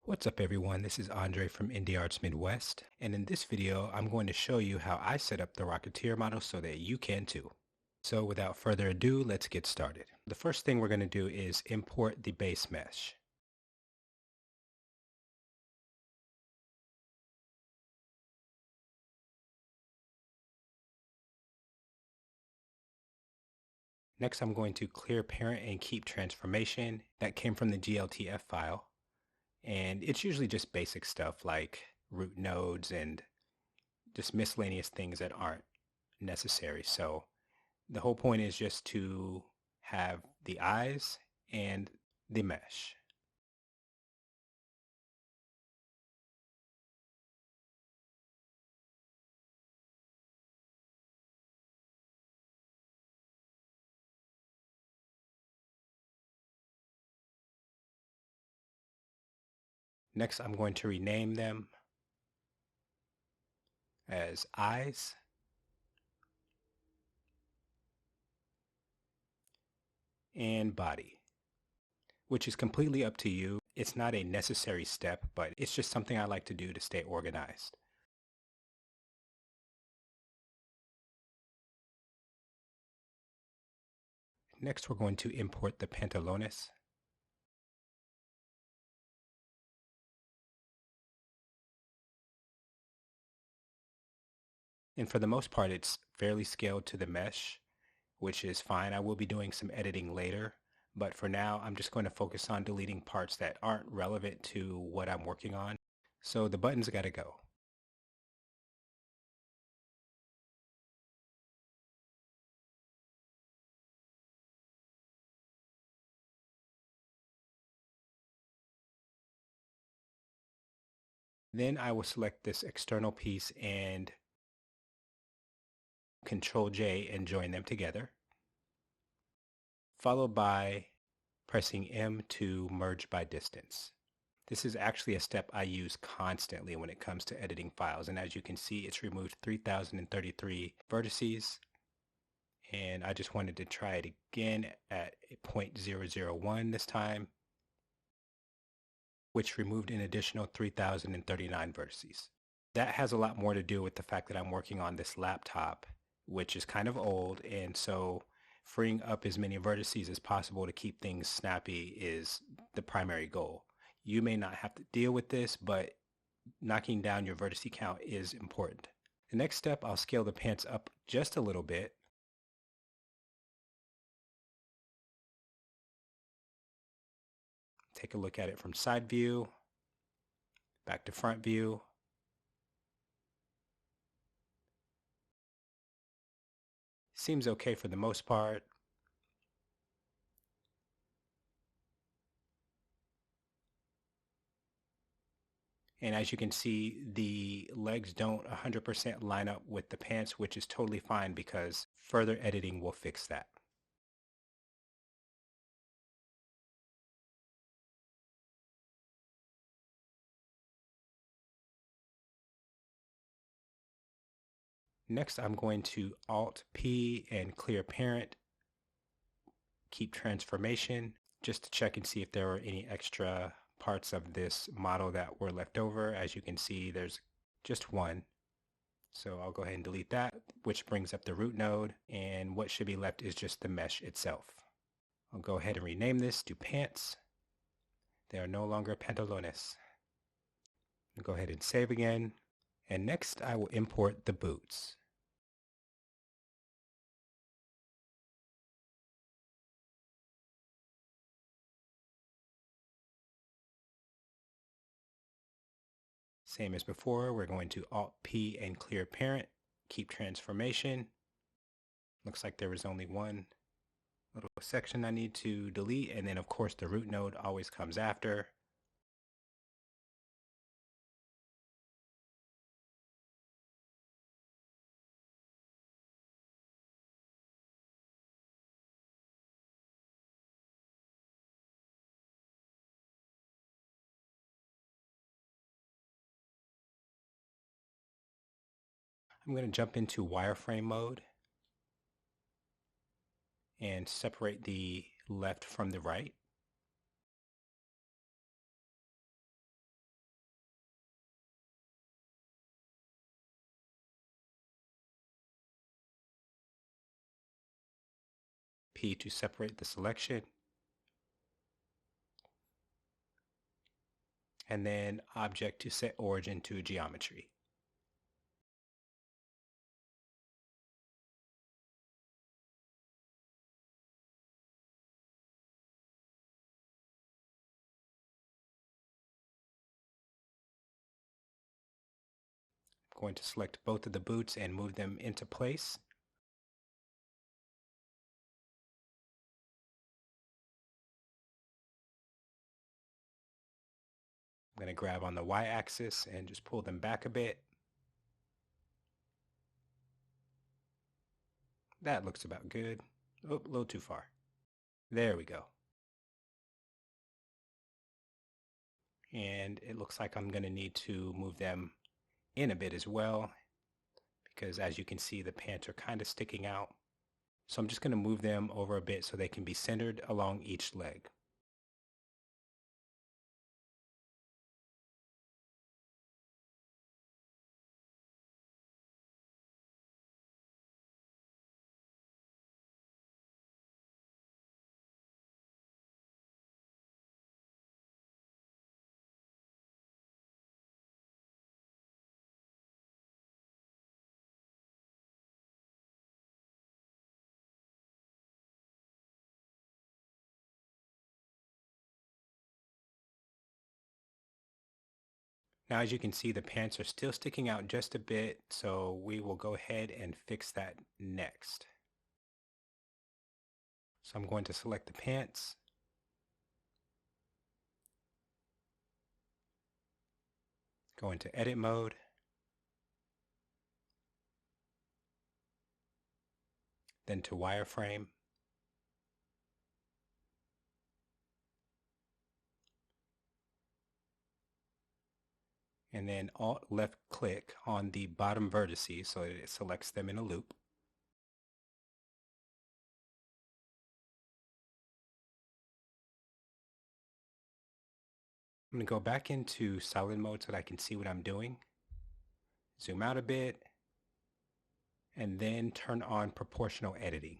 What's up everyone, this is Andre from Indie Arts Midwest, and in this video I'm going to show you how I set up the Rocketeer model so that you can too. So without further ado, let's get started. The first thing we're going to do is import the base mesh. Next I'm going to clear parent and keep transformation. That came from the GLTF file, and it's usually just basic stuff like root nodes and just miscellaneous things that aren't necessary. So the whole point is just to have the eyes and the mesh. Next, I'm going to rename them as eyes and body, which is completely up to you. It's not a necessary step, but it's just something I like to do to stay organized. Next, we're going to import the pantalones. And for the most part, it's fairly scaled to the mesh, which is fine. I will be doing some editing later, but for now, I'm just going to focus on deleting parts that aren't relevant to what I'm working on. So the buttons got to go. Then I will select this external piece and Control J and join them together, followed by pressing M to merge by distance. This is actually a step I use constantly when it comes to editing files, and as you can see, it's removed 3033 vertices, and I just wanted to try it again at 0.001 this time, which removed an additional 3039 vertices. That has a lot more to do with the fact that I'm working on this laptop, which is kind of old, and so freeing up as many vertices as possible to keep things snappy is the primary goal. You may not have to deal with this, but knocking down your vertice count is important. The next step, I'll scale the pants up just a little bit. Take a look at it from side view, back to front view. Seems okay for the most part. And as you can see, the legs don't 100% line up with the pants, which is totally fine because further editing will fix that. Next, I'm going to Alt P and clear parent, keep transformation, just to check and see if there were any extra parts of this model that were left over. As you can see, there's just one. So I'll go ahead and delete that, which brings up the root node, and what should be left is just the mesh itself. I'll go ahead and rename this to pants. They are no longer pantalones. I'll go ahead and save again. And next I will import the boots. Same as before, we're going to Alt P and clear parent, keep transformation. Looks like there was only one little section I need to delete, and then of course the root node always comes after. I'm going to jump into wireframe mode and separate the left from the right. P to separate the selection, and then Object to set origin to geometry. I'm going to select both of the boots and move them into place. I'm going to grab on the Y-axis and just pull them back a bit. That looks about good. Oh, a little too far. There we go. And it looks like I'm going to need to move them in a bit as well, because as you can see, the pants are kind of sticking out. So I'm just going to move them over a bit so they can be centered along each leg. Now, as you can see, the pants are still sticking out just a bit, so we will go ahead and fix that next. So I'm going to select the pants, go into edit mode, then to wireframe, and then Alt left click on the bottom vertices so that it selects them in a loop. I'm going to go back into solid mode so that I can see what I'm doing. Zoom out a bit, and then turn on proportional editing.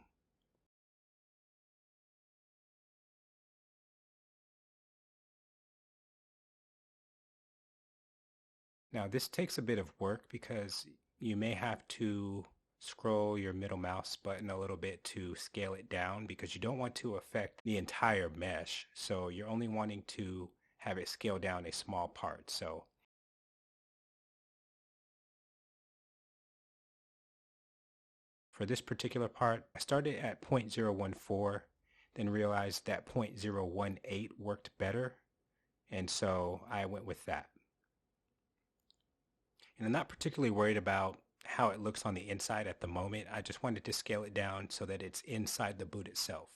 Now this takes a bit of work because you may have to scroll your middle mouse button a little bit to scale it down because you don't want to affect the entire mesh. So you're only wanting to have it scale down a small part. So for this particular part, I started at 0.014, then realized that 0.018 worked better. And so I went with that. And I'm not particularly worried about how it looks on the inside at the moment. I just wanted to scale it down so that it's inside the boot itself.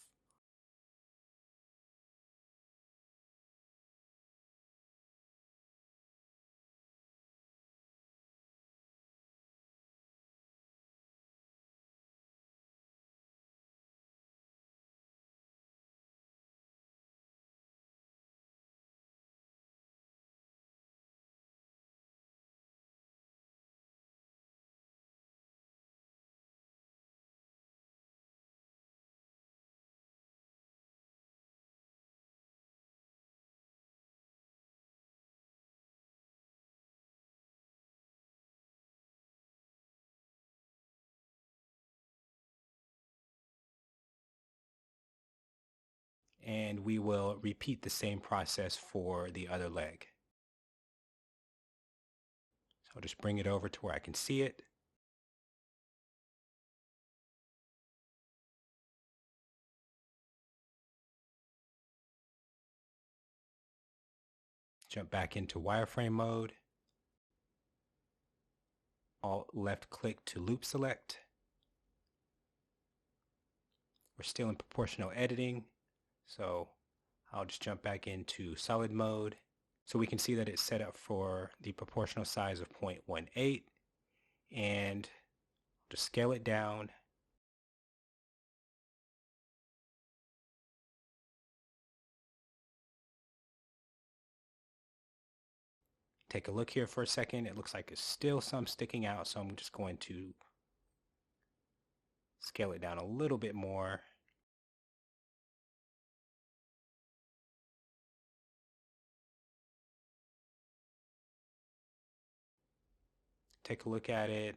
And we will repeat the same process for the other leg. So I'll just bring it over to where I can see it. Jump back into wireframe mode. Alt left click to loop select. We're still in proportional editing, so I'll just jump back into solid mode. So we can see that it's set up for the proportional size of 0.18, and just scale it down. Take a look here for a second. It looks like it's still some sticking out, so I'm just going to scale it down a little bit more. take a look at it.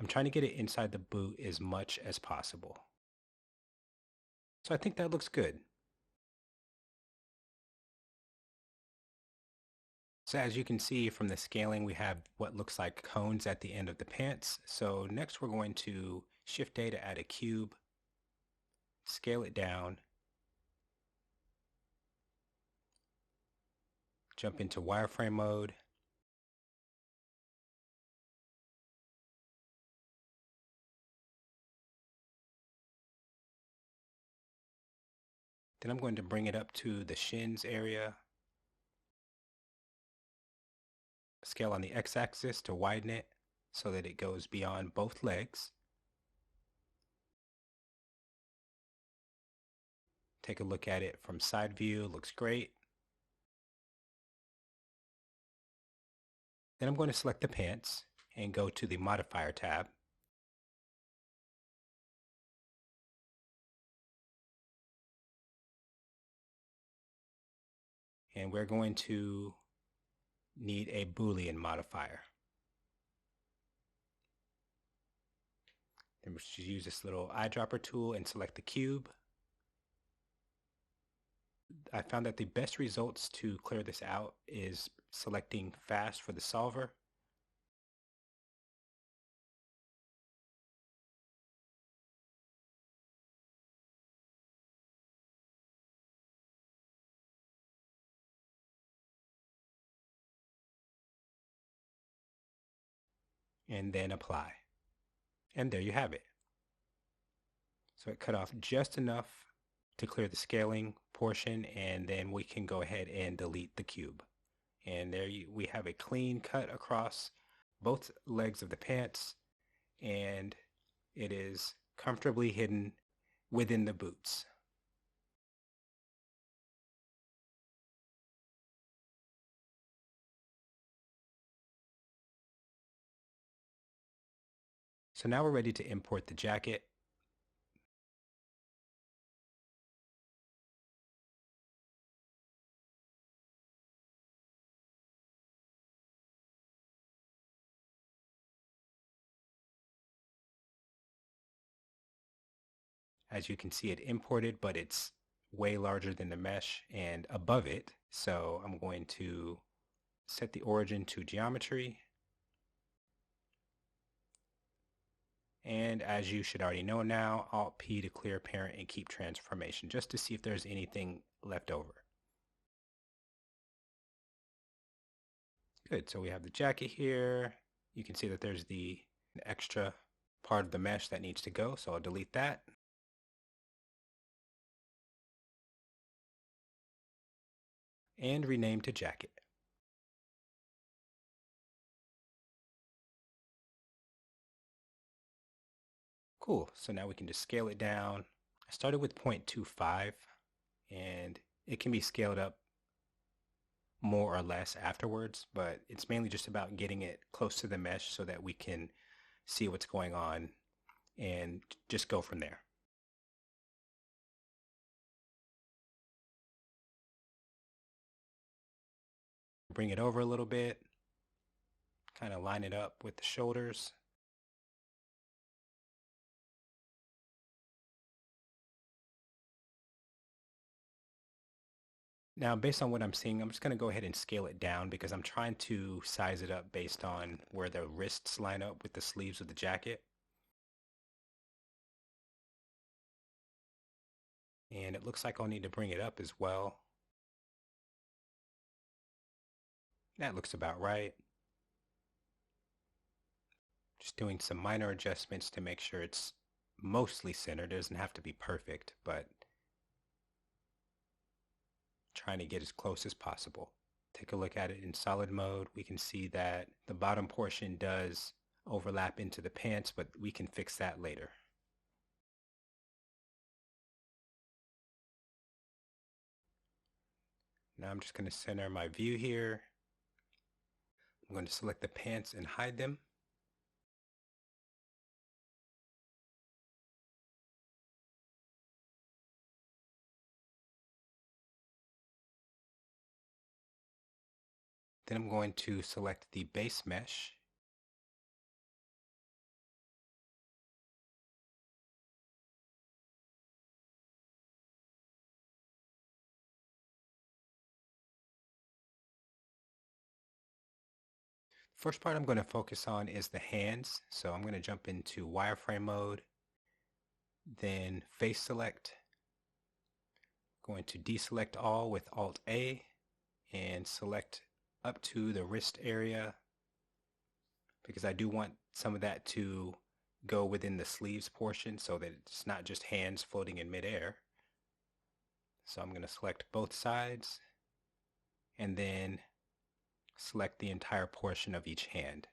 I'm trying to get it inside the boot as much as possible. So I think that looks good. So as you can see from the scaling, we have what looks like cones at the end of the pants. So next we're going to Shift A to add a cube, scale it down, jump into wireframe mode. Then I'm going to bring it up to the shins area, scale on the x-axis to widen it so that it goes beyond both legs. Take a look at it from side view, looks great. Then I'm going to select the pants and go to the modifier tab. And we're going to need a Boolean modifier. Then we should use this little eyedropper tool and select the cube. I found that the best results to clear this out is selecting fast for the solver. And then apply. And there you have it. So it cut off just enough to clear the scaling portion, and then we can go ahead and delete the cube. And there we have a clean cut across both legs of the pants, and it is comfortably hidden within the boots. So now we're ready to import the jacket. As you can see, it imported, but it's way larger than the mesh and above it. So I'm going to set the origin to geometry. And as you should already know now, Alt-P to clear parent and keep transformation, just to see if there's anything left over. Good, so we have the jacket here. You can see that there's the extra part of the mesh that needs to go, so I'll delete that. And rename to jacket. Cool, so now we can just scale it down. I started with 0.25 and it can be scaled up more or less afterwards, but it's mainly just about getting it close to the mesh so that we can see what's going on and just go from there. Bring it over a little bit, kind of line it up with the shoulders. Now, based on what I'm seeing, I'm just going to go ahead and scale it down because I'm trying to size it up based on where the wrists line up with the sleeves of the jacket. And it looks like I'll need to bring it up as well. That looks about right. Just doing some minor adjustments to make sure it's mostly centered. It doesn't have to be perfect, but trying to get as close as possible. Take a look at it in solid mode. We can see that the bottom portion does overlap into the pants, but we can fix that later. Now I'm just going to center my view here. I'm going to select the pants and hide them. Then I'm going to select the base mesh. First part I'm going to focus on is the hands. So I'm going to jump into wireframe mode, then face select. Going to deselect all with Alt A and select up to the wrist area because I do want some of that to go within the sleeves portion so that it's not just hands floating in midair. So I'm going to select both sides and then select the entire portion of each hand.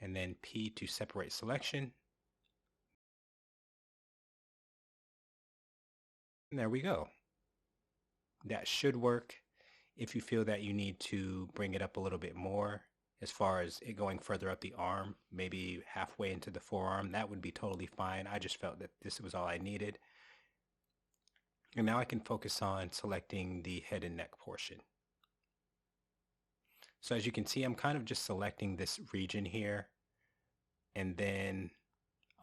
And then P to separate selection. And there we go. That should work. If you feel that you need to bring it up a little bit more, as far as it going further up the arm, maybe halfway into the forearm, that would be totally fine. I just felt that this was all I needed. And now I can focus on selecting the head and neck portion. So as you can see, I'm kind of just selecting this region here, and then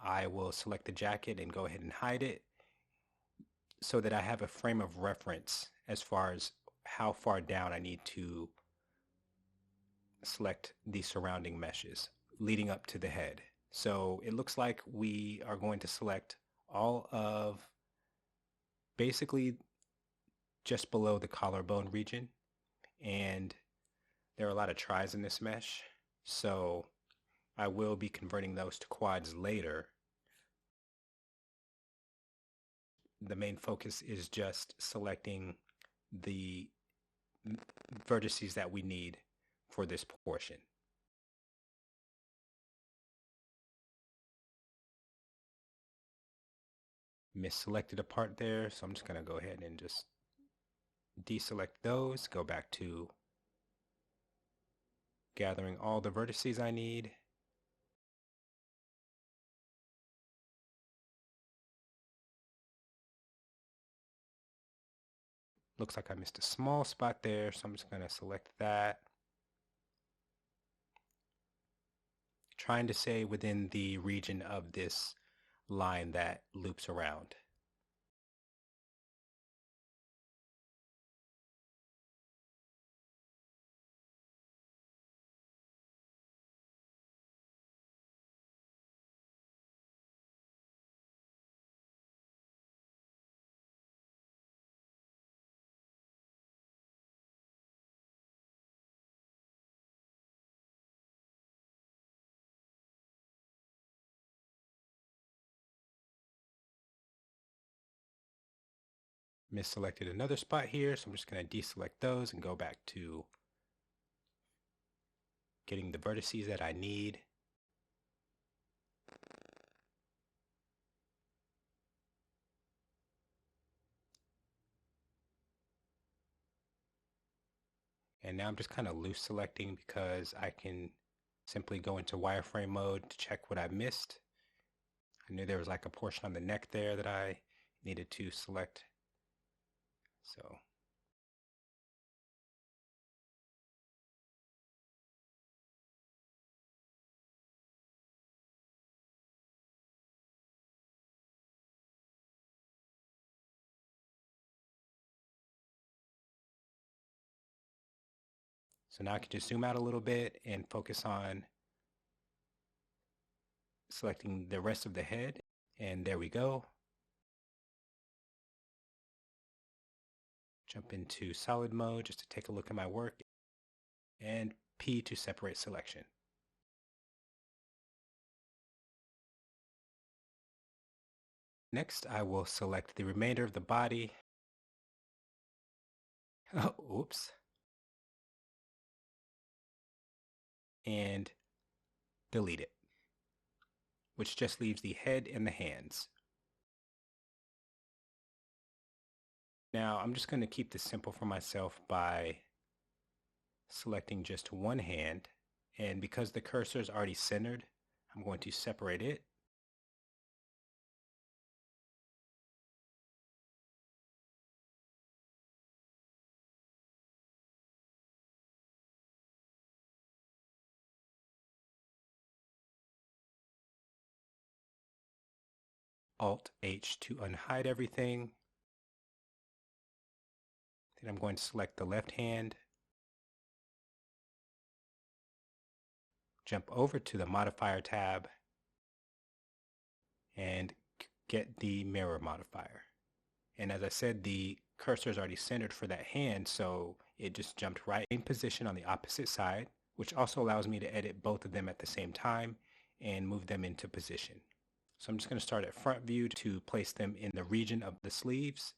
I will select the jacket and go ahead and hide it so that I have a frame of reference as far as how far down I need to select the surrounding meshes leading up to the head. So it looks like we are going to select all of basically just below the collarbone region, and there are a lot of tries in this mesh, so I will be converting those to quads later. The main focus is just selecting the vertices that we need for this portion. Misselected a part there, so I'm just going to go ahead and just deselect those, go back to gathering all the vertices I need. Looks like I missed a small spot there, so I'm just going to select that. Trying to stay within the region of this line that loops around. Misselected another spot here, so I'm just going to deselect those and go back to getting the vertices that I need. And now I'm just kind of loose selecting because I can simply go into wireframe mode to check what I missed. I knew there was like a portion on the neck there that I needed to select. So now I can just zoom out a little bit and focus on selecting the rest of the head. And there we go. Jump into solid mode just to take a look at my work, and P to separate selection. Next, I will select the remainder of the body. Oh, oops. And delete it, which just leaves the head and the hands. Now, I'm just going to keep this simple for myself by selecting just one hand And because the cursor is already centered, I'm going to separate it. Alt-H to unhide everything. Then I'm going to select the left hand, jump over to the modifier tab, and get the mirror modifier. And as I said, the cursor is already centered for that hand, so it just jumped right in position on the opposite side, which also allows me to edit both of them at the same time and move them into position. So I'm just going to start at front view to place them in the region of the sleeves.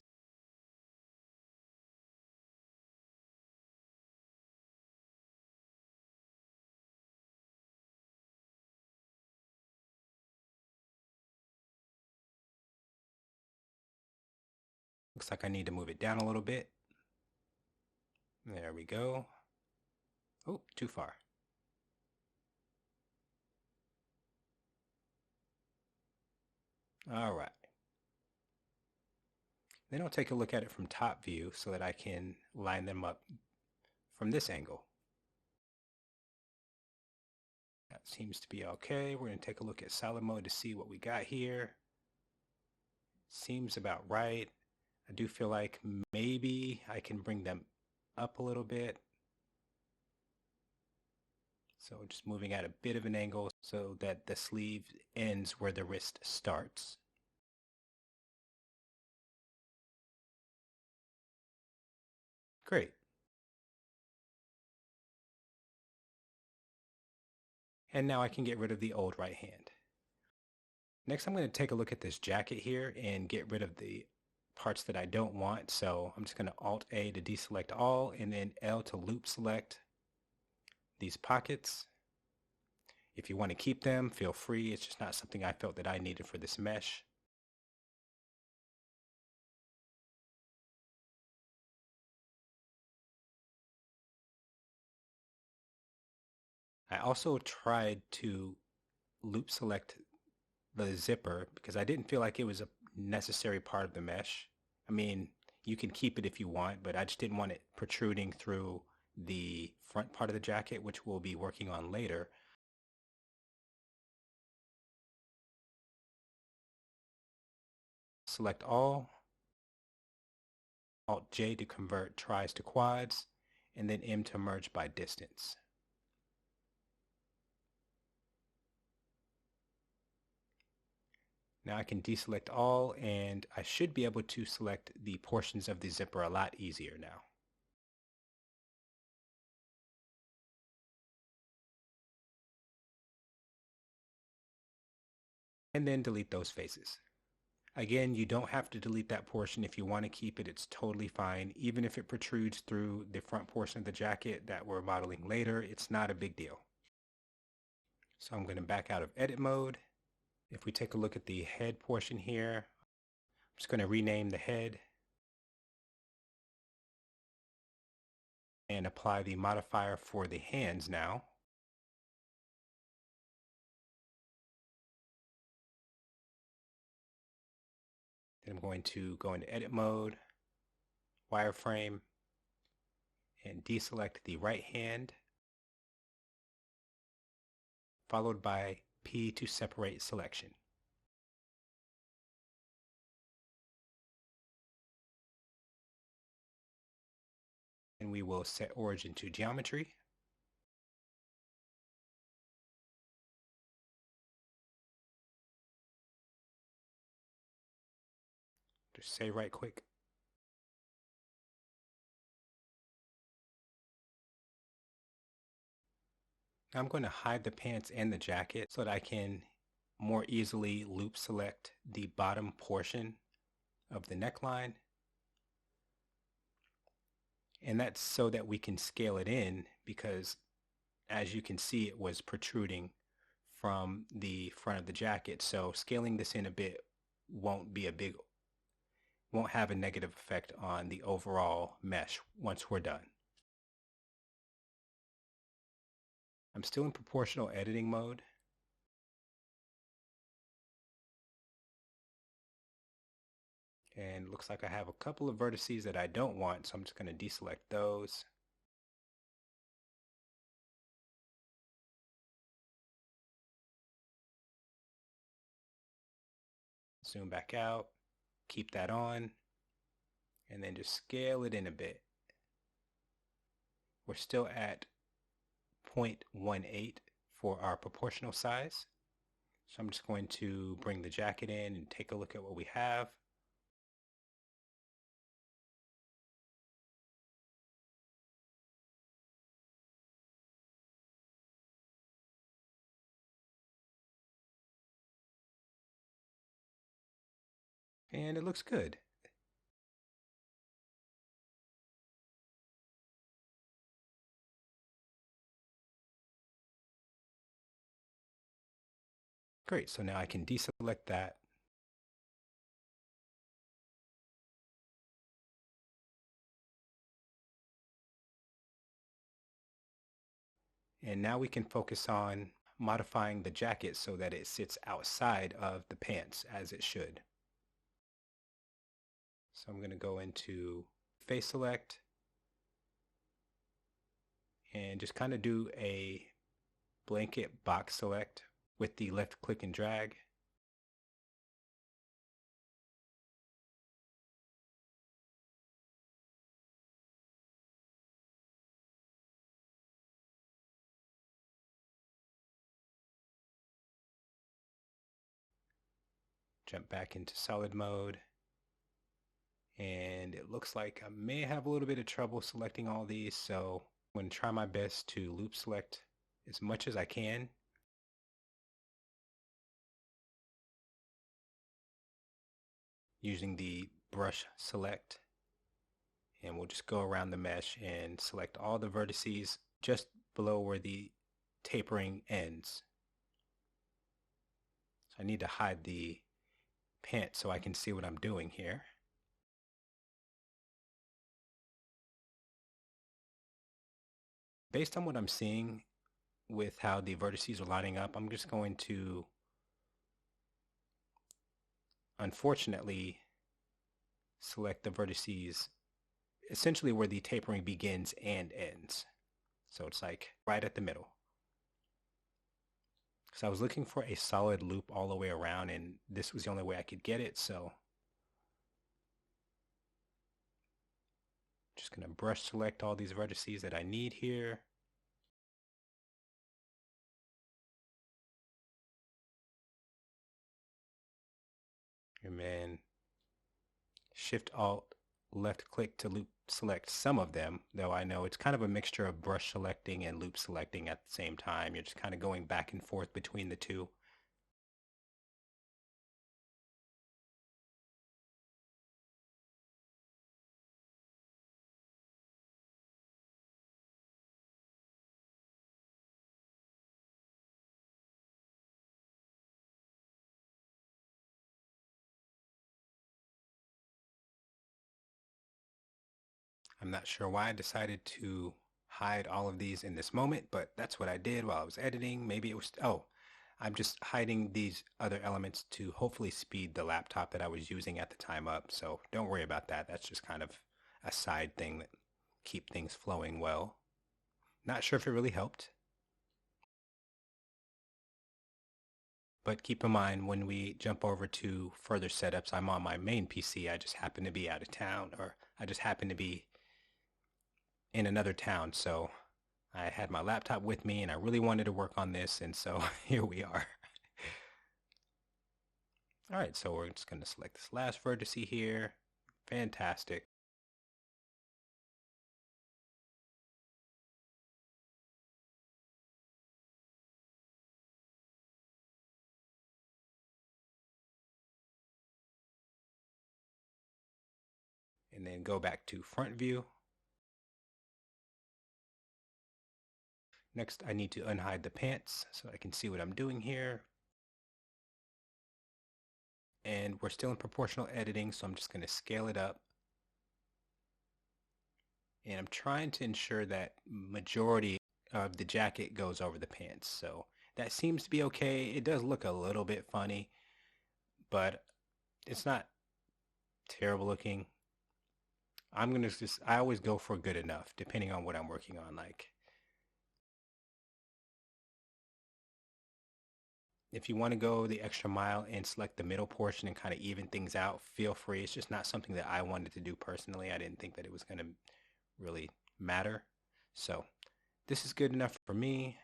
Looks like I need to move it down a little bit. There we go. Oh, too far. All right. Then I'll take a look at it from top view so that I can line them up from this angle. That seems to be okay. We're going to take a look at solid mode to see what we got here. Seems about right. I do feel like maybe I can bring them up a little bit. So just moving at a bit of an angle so that the sleeve ends where the wrist starts. Great. And now I can get rid of the old right hand. Next, I'm going to take a look at this jacket here and get rid of the parts that I don't want. So I'm just going to Alt-A to deselect all and then L to loop select these pockets. If you want to keep them, feel free. It's just not something I felt that I needed for this mesh. I also tried to loop select the zipper because I didn't feel like it was a necessary part of the mesh. I mean, you can keep it if you want, but I just didn't want it protruding through the front part of the jacket, which we'll be working on later. Select all, Alt-J to convert tris to quads, and then M to merge by distance. Now I can deselect all, and I should be able to select the portions of the zipper a lot easier now. And then delete those faces. Again, you don't have to delete that portion. If you want to keep it, it's totally fine. Even if it protrudes through the front portion of the jacket that we're modeling later, it's not a big deal. So I'm going to back out of edit mode. If we take a look at the head portion here, I'm just going to rename the head and apply the modifier for the hands now. Then I'm going to go into edit mode, wireframe, and deselect the right hand, followed by P to separate selection. And we will set origin to geometry. Just save right quick. Now I'm going to hide the pants and the jacket so that I can more easily loop select the bottom portion of the neckline. And that's so that we can scale it in because as you can see, it was protruding from the front of the jacket. So scaling this in a bit won't have a negative effect on the overall mesh once we're done. I'm still in proportional editing mode. And it looks like I have a couple of vertices that I don't want, so I'm just going to deselect those. Zoom back out, keep that on, and then just scale it in a bit. We're still at 0.18 for our proportional size. So I'm just going to bring the jacket in and take a look at what we have. And it looks good. Great, so now I can deselect that. And now we can focus on modifying the jacket so that it sits outside of the pants as it should. So I'm going to go into face select and just kind of do a blanket box select with the left click and drag. Jump back into solid mode. And it looks like I may have a little bit of trouble selecting all these, so I'm going to try my best to loop select as much as I can. Using the brush select, and we'll just go around the mesh and select all the vertices just below where the tapering ends. So I need to hide the pant so I can see what I'm doing here. Based on what I'm seeing with how the vertices are lining up, I'm just going to, unfortunately, select the vertices essentially where the tapering begins and ends. So it's like right at the middle. So I was looking for a solid loop all the way around, and this was the only way I could get it, so just going to brush select all these vertices that I need here. And then Shift Alt left click to loop select some of them, though I know it's kind of a mixture of brush selecting and loop selecting at the same time. You're just kind of going back and forth between the two. I'm not sure why I decided to hide all of these in this moment, but that's what I did while I was editing. Maybe it was, oh, I'm just hiding these other elements to hopefully speed the laptop that I was using at the time up. So don't worry about that. That's just kind of a side thing that keep things flowing well. Not sure if it really helped. But keep in mind, when we jump over to further setups, I'm on my main PC. I just happen to be out of town, or I just happen to be in another town. So I had my laptop with me and I really wanted to work on this. And so here we are. All right, so we're just going to select this last vertex here. Fantastic. And then go back to front view. Next, I need to unhide the pants so I can see what I'm doing here. And we're still in proportional editing, so I'm just going to scale it up. And I'm trying to ensure that majority of the jacket goes over the pants. So that seems to be okay. It does look a little bit funny, but it's not terrible looking. I always go for good enough depending on what I'm working on. Like if you want to go the extra mile and select the middle portion and kind of even things out, feel free. It's just not something that I wanted to do personally. I didn't think that it was going to really matter. So this is good enough for me.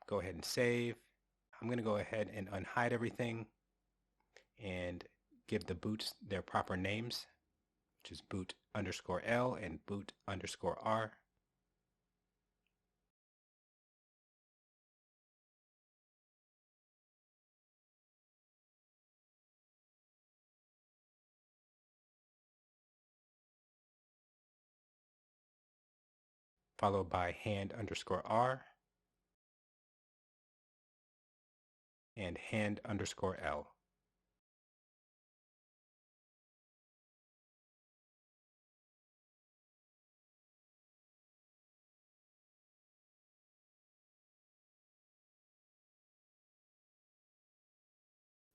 Go ahead and save. I'm going to go ahead and unhide everything and give the boots their proper names, which is boot underscore L and boot underscore R. Followed by hand underscore R and hand underscore L.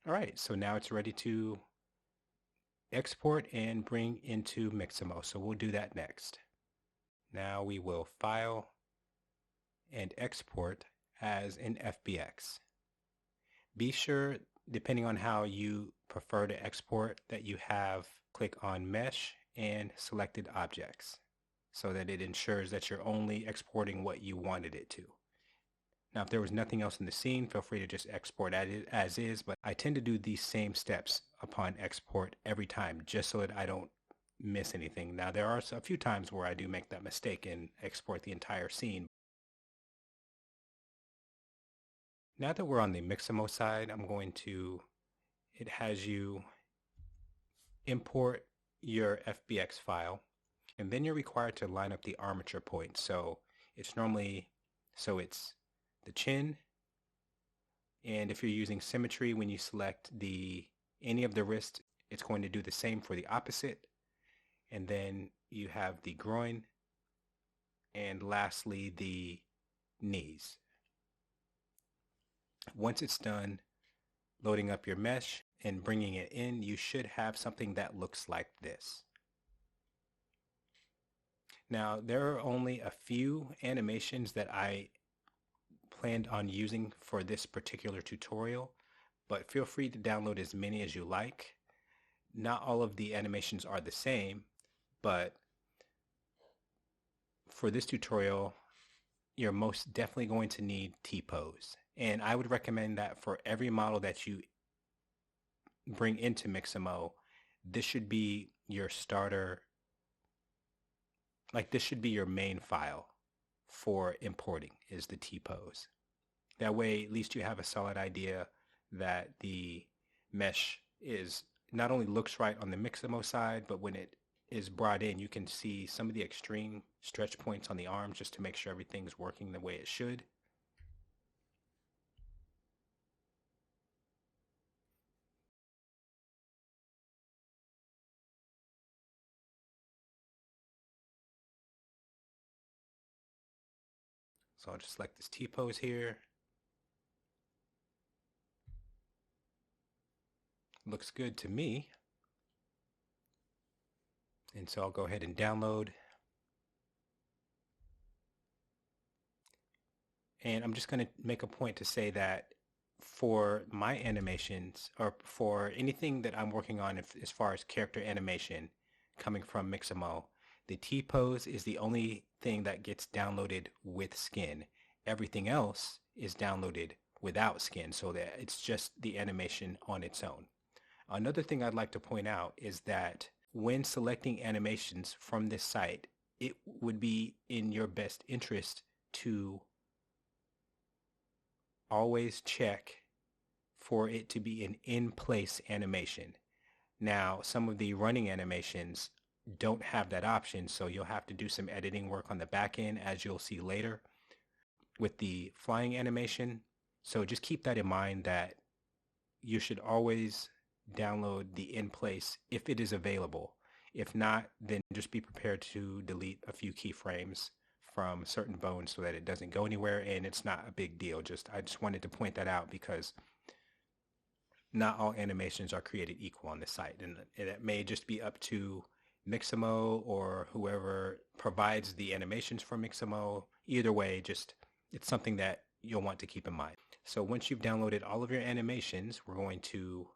All right, so now it's ready to export and bring into Mixamo. So we'll do that next. Now we will file and export as an FBX. Be sure, depending on how you prefer to export, that you have click on Mesh and Selected Objects so that it ensures that you're only exporting what you wanted it to. Now, if there was nothing else in the scene, feel free to just export as is, but I tend to do these same steps upon export every time just so that I don't miss anything. Now, there are a few times where I do make that mistake and export the entire scene. Now that we're on the Mixamo side, it has you import your FBX file, and then you're required to line up the armature point. So it's the chin, and if you're using symmetry, when you select any of the wrists, it's going to do the same for the opposite. And then you have the groin, and lastly, the knees. Once it's done loading up your mesh and bringing it in, you should have something that looks like this. Now, there are only a few animations that I planned on using for this particular tutorial, but feel free to download as many as you like. Not all of the animations are the same, but for this tutorial, you're most definitely going to need T-pose. And I would recommend that for every model that you bring into Mixamo, this should be your starter, like this should be your main file for importing, is the T-pose. That way, at least you have a solid idea that the mesh is not only looks right on the Mixamo side, but when it is brought in, you can see some of the extreme stretch points on the arms just to make sure everything's working the way it should. So I'll just select this T-pose here. Looks good to me. And so I'll go ahead and download. And I'm just going to make a point to say that for my animations, or for anything that I'm working on as far as character animation coming from Mixamo, the T-pose is the only thing that gets downloaded with skin. Everything else is downloaded without skin, so that it's just the animation on its own. Another thing I'd like to point out is that when selecting animations from this site, it would be in your best interest to always check for it to be an in-place animation. Now, some of the running animations don't have that option, so you'll have to do some editing work on the back end, as you'll see later with the flying animation. So just keep that in mind, that you should always download the in-place if it is available. If not, then just be prepared to delete a few keyframes from certain bones so that it doesn't go anywhere, and it's not a big deal. I just wanted to point that out because not all animations are created equal on the site, and it may just be up to Mixamo or whoever provides the animations for Mixamo. Either way, just it's something that you'll want to keep in mind. So once you've downloaded all of your animations, we're going to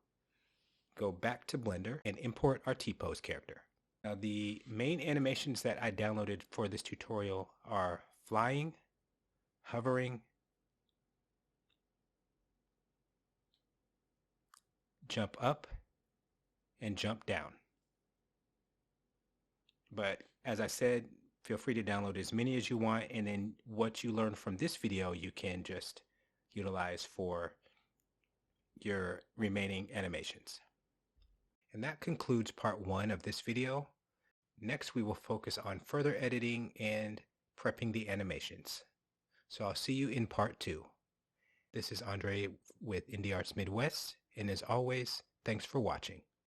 go back to Blender and import our T-pose character. Now the main animations that I downloaded for this tutorial are flying, hovering, jump up, and jump down. But as I said, feel free to download as many as you want, and then what you learn from this video you can just utilize for your remaining animations. And that concludes part 1 of this video. Next we will focus on further editing and prepping the animations. So I'll see you in part 2. This is Andre with Indie Arts Midwest, and as always, thanks for watching.